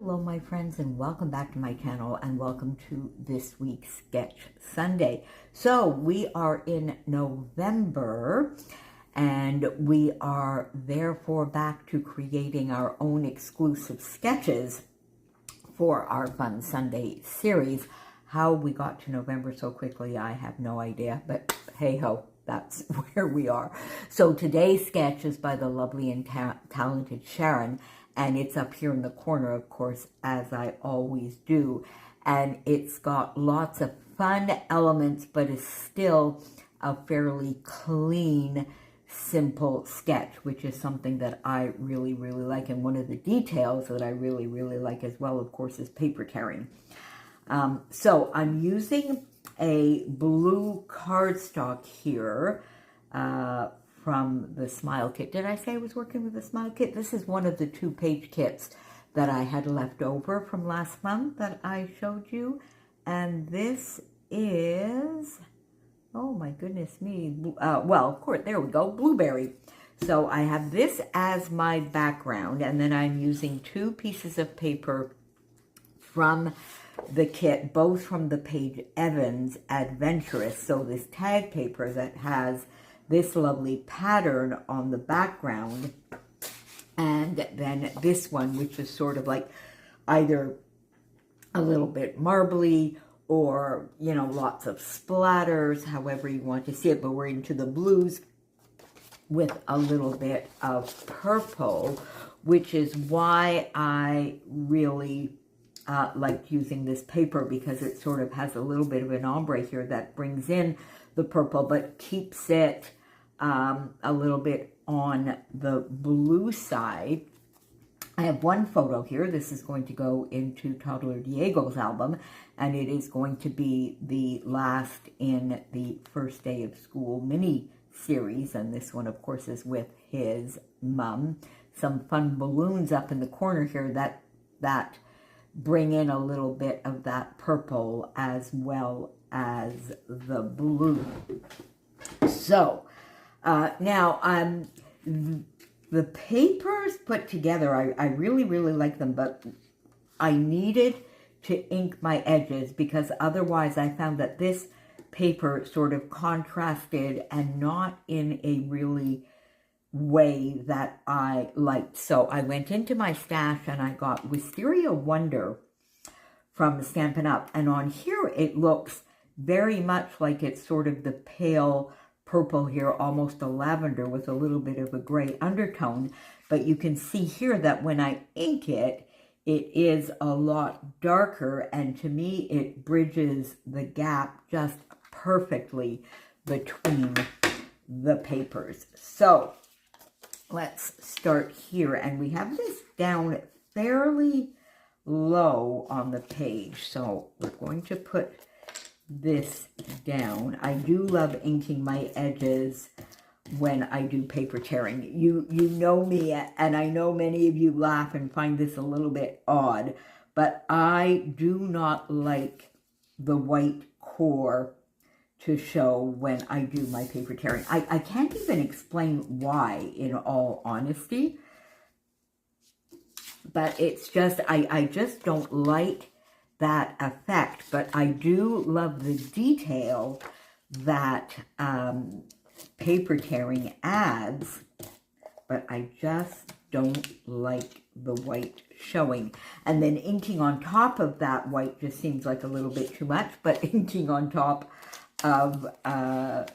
Hello my friends, and welcome back to my channel, and welcome to this week's Sketch Sunday. So we are in November, and we are therefore back to creating our own exclusive sketches for our Fun Sunday series. How we got to November so quickly, I have no idea, but hey ho, that's where we are. So today's sketch is by the lovely and talented Sharon, and it's up here in the corner, of course, as I always do. And it's got lots of fun elements, but is still a fairly clean, simple sketch, which is something that I really, really like. And one of the details that I really, really like as well, of course, is paper tearing. So I'm using a blue cardstock here from the Smile Kit. Did I say I was working with the Smile Kit? This is one of the 2-page kits that I had left over from last month that I showed you. And this is, oh my goodness me, well, of course, there we go, blueberry. So I have this as my background, and then I'm using 2 pieces of paper from the kit, both from the page Evans Adventurous. So this tag paper that has this lovely pattern on the background, and then this one, which is sort of like either a little bit marbly or, you know, lots of splatters, however you want to see it, but we're into the blues with a little bit of purple, which is why I really liked using this paper, because it sort of has a little bit of an ombre here that brings in the purple, but keeps it a little bit on the blue side. I have one photo here. This is going to go into Toddler Diego's album, and it is going to be the last in the First Day of School mini series, and this one, of course, is with his mom. Some fun balloons up in the corner here that bring in a little bit of that purple as well as the blue. So now the papers put together, I really, really like them, but I needed to ink my edges, because otherwise I found that this paper sort of contrasted and not in a really way that I liked. So I went into my stash and I got Wisteria Wonder from Stampin' Up. And on here it looks very much like it's sort of the pale purple here, almost a lavender with a little bit of a gray undertone. But you can see here that when I ink it, it is a lot darker, and to me it bridges the gap just perfectly between the papers. So let's start here, and we have this down fairly low on the page, so we're going to put this down. I do love inking my edges when I do paper tearing. You know me, and I know many of you laugh and find this a little bit odd, but I do not like the white core to show when I do my paper tearing. I can't even explain why, in all honesty, but it's just, I just don't like that effect. But I do love the detail that paper tearing adds, but I just don't like the white showing. And then inking on top of that white just seems like a little bit too much, but inking on top of there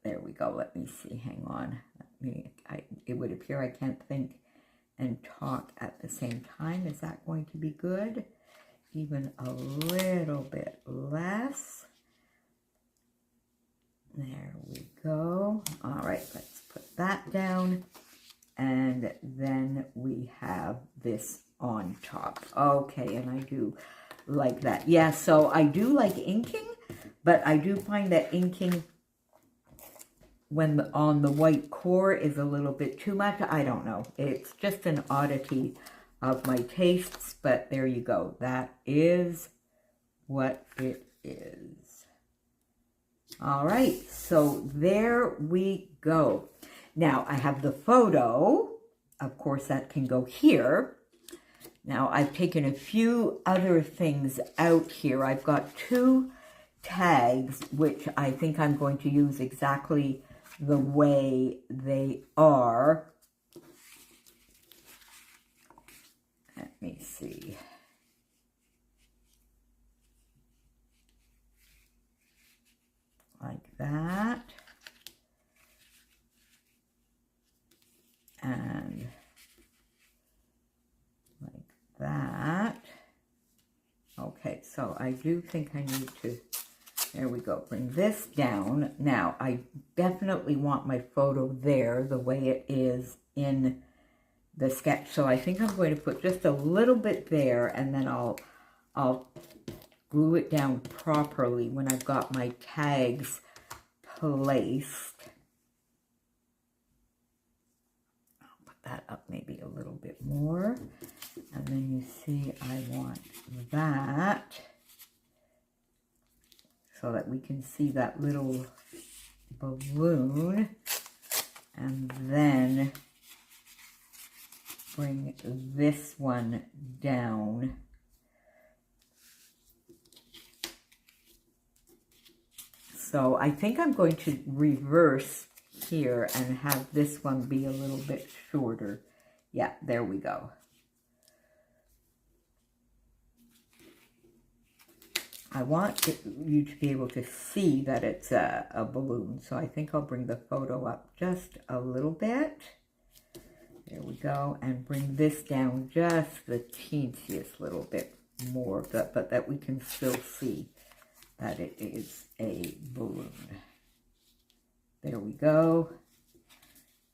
we go, let me see, hang on, it would appear I can't think and talk at the same time. Is that going to be good? Even a little bit less. There we go. All right, let's put that down, and then we have this on top. Okay, and I do like that. Yeah, so I do like inking, but I do find that inking when on the white core is a little bit too much. I don't know. It's just an oddity of my tastes, but there you go. That is what it is. All right, so there we go. Now I have the photo. Of course, that can go here. Now, I've taken a few other things out here. I've got 2 tags, which I think I'm going to use exactly the way they are. Let me see. Like that. And like that. Okay, so I do think I need to, there we go, bring this down. Now, I definitely want my photo there the way it is in the sketch. So I think I'm going to put just a little bit there, and then I'll glue it down properly when I've got my tags placed. I'll put that up maybe a little bit more. And then you see I want that so that we can see that little balloon, and then bring this one down. So I think I'm going to reverse here and have this one be a little bit shorter. Yeah, there we go. I want you to be able to see that it's a balloon, so I think I'll bring the photo up just a little bit. There we go, and bring this down just the teensiest little bit more, but that we can still see that it is a balloon. There we go.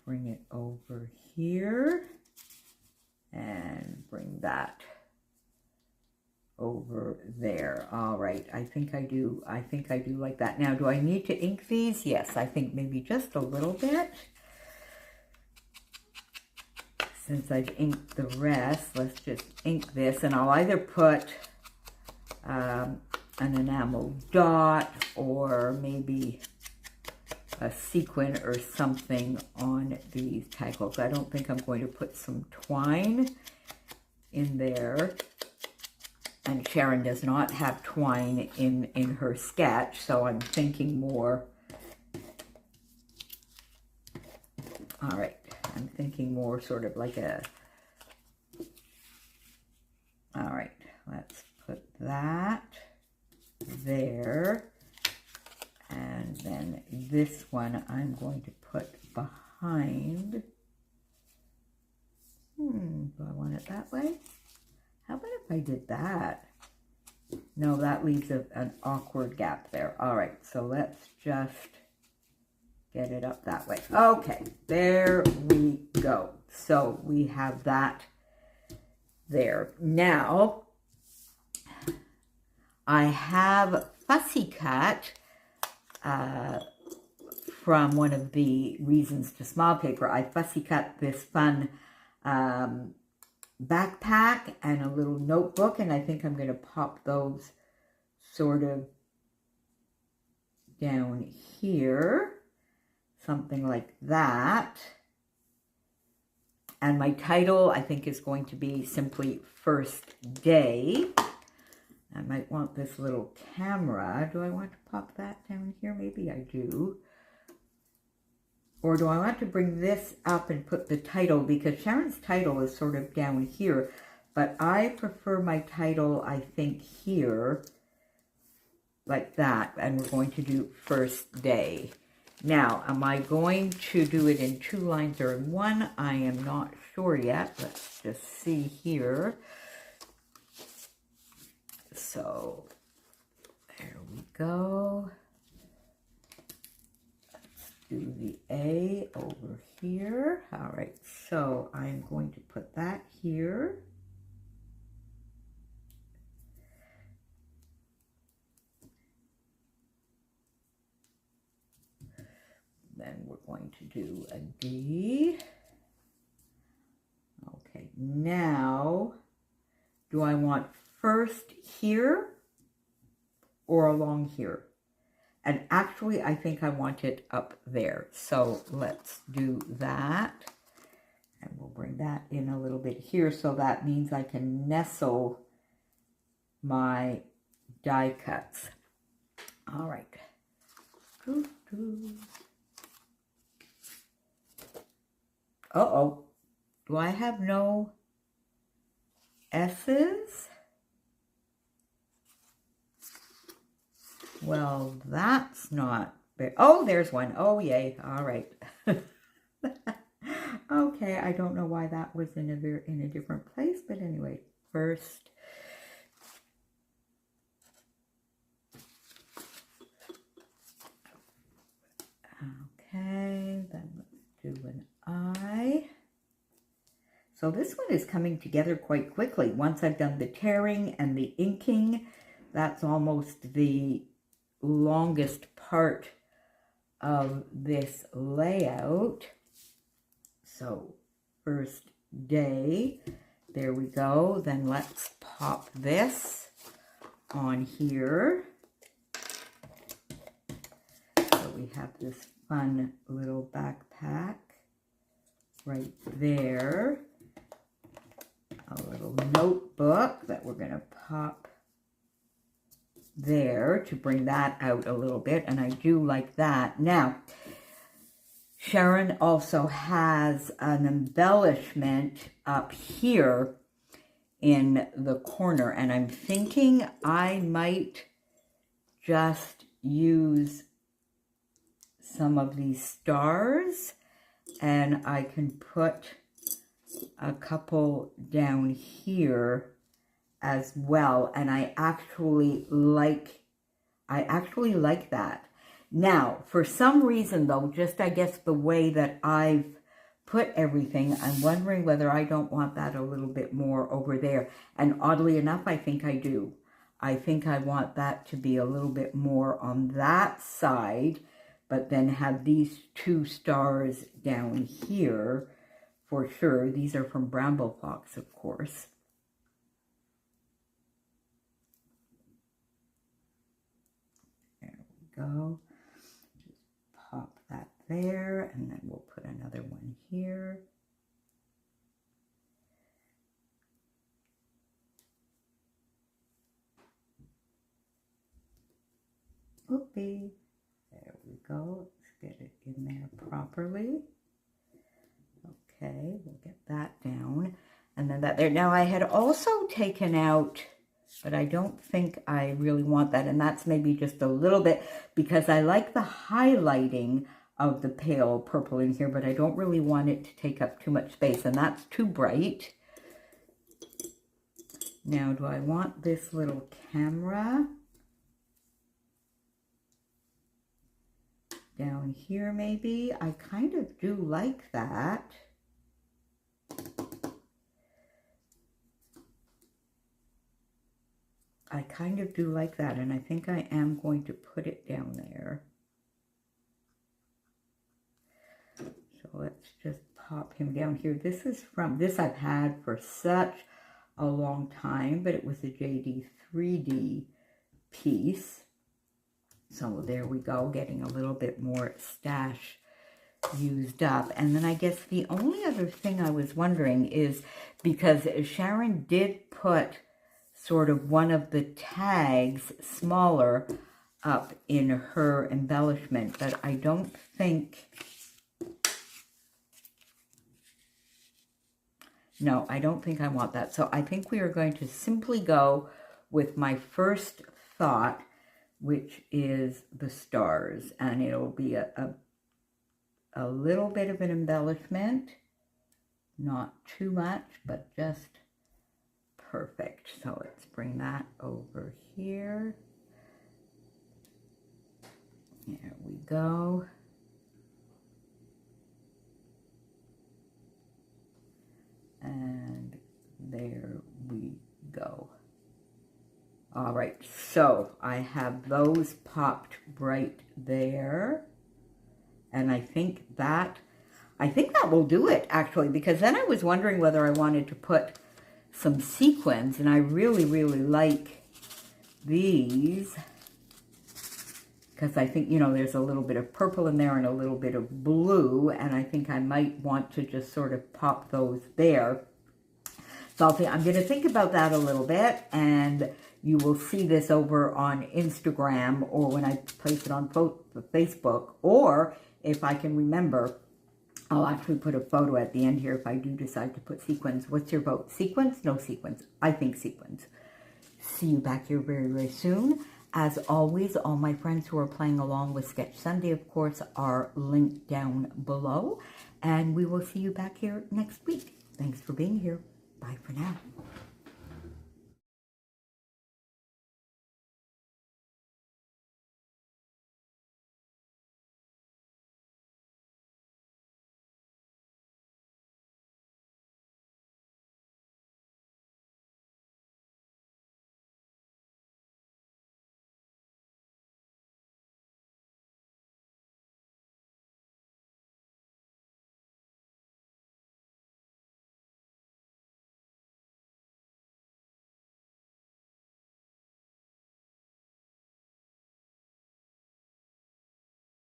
Bring it over here, and bring that over there. All right, I think I do like that. Now, do I need to ink these? Yes, I think maybe just a little bit. Since I've inked the rest, let's just ink this, and I'll either put an enamel dot or maybe a sequin or something on these tagles. I don't think I'm going to put some twine in there. And Sharon does not have twine in her sketch, so I'm thinking more. All right, I'm thinking more sort of like a, all right, let's put that there. And then this one I'm going to put behind. Do I want it that way? How about if I did that? No, that leaves an awkward gap there. All right, so let's just get it up that way. Okay, there we go. So we have that there. Now, I have fussy cut from one of the Reasons to Smile paper. I fussy cut this fun backpack and a little notebook, and I think I'm going to pop those sort of down here, something like that. And my title, I think, is going to be simply First Day. I might want this little camera. Do I want to pop that down here? Maybe I do. Or do I want to bring this up and put the title, because Sharon's title is sort of down here, but I prefer my title, I think, here, like that, and we're going to do First Day. Now, am I going to do it in 2 lines or in 1? I am not sure yet. Let's just see here. So, there we go. Do the A over here. All right, so I'm going to put that here. Then we're going to do a D. Okay, now, do I want first here or along here? And actually, I think I want it up there. So let's do that. And we'll bring that in a little bit here, so that means I can nestle my die cuts. All right. Uh-oh. Do I have no S's? Well, that's not big. Oh, there's one. Oh, yay. All right. Okay, I don't know why that was in a different place, but anyway, first. Okay, then let's do an I. So this one is coming together quite quickly. Once I've done the tearing and the inking, that's almost the longest part of this layout. So first day, there we go. Then let's pop this on here. So we have this fun little backpack right there. A little notebook that we're going to pop there to bring that out a little bit, and I do like that. Now, Sharon also has an embellishment up here in the corner, and I'm thinking I might just use some of these stars, and I can put a couple down here as well, and I actually like that. Now, for some reason though, just I guess the way that I've put everything, I'm wondering whether I don't want that a little bit more over there. And oddly enough, I think I do. I think I want that to be a little bit more on that side, but then have these two stars down here for sure. These are from Bramble Fox, of course. There we go. Just pop that there, and then we'll put another one here. Oopie. There we go. Let's get it in there properly. Okay, we'll get that down. And then that there. Now, I had also taken out, but I don't think I really want that. And that's maybe just a little bit, because I like the highlighting of the pale purple in here, but I don't really want it to take up too much space. And that's too bright. Now, do I want this little camera down here maybe? I kind of do like that. I kind of do like that, and I think I am going to put it down there. So let's just pop him down here. This is from, this I've had for such a long time, but it was a JD 3D piece. So there we go, getting a little bit more stash used up. And then I guess the only other thing I was wondering is, because Sharon did put sort of one of the tags smaller up in her embellishment, but I don't think, no, I don't think I want that. So I think we are going to simply go with my first thought, which is the stars, and it'll be a little bit of an embellishment, not too much, but just perfect. So let's bring that over here. There we go. And there we go. All right, so I have those popped right there. And I think that will do it, actually, because then I was wondering whether I wanted to put some sequins, and I really, really like these because I think, there's a little bit of purple in there and a little bit of blue, and I think I might want to just sort of pop those there. So I'm going to think about that a little bit, and you will see this over on Instagram or when I place it on Facebook, or if I can remember, I'll actually put a photo at the end here if I do decide to put sequins. What's your vote? Sequins? No sequins. I think sequins. See you back here very, very soon. As always, all my friends who are playing along with Sketch Sunday, of course, are linked down below. And we will see you back here next week. Thanks for being here. Bye for now.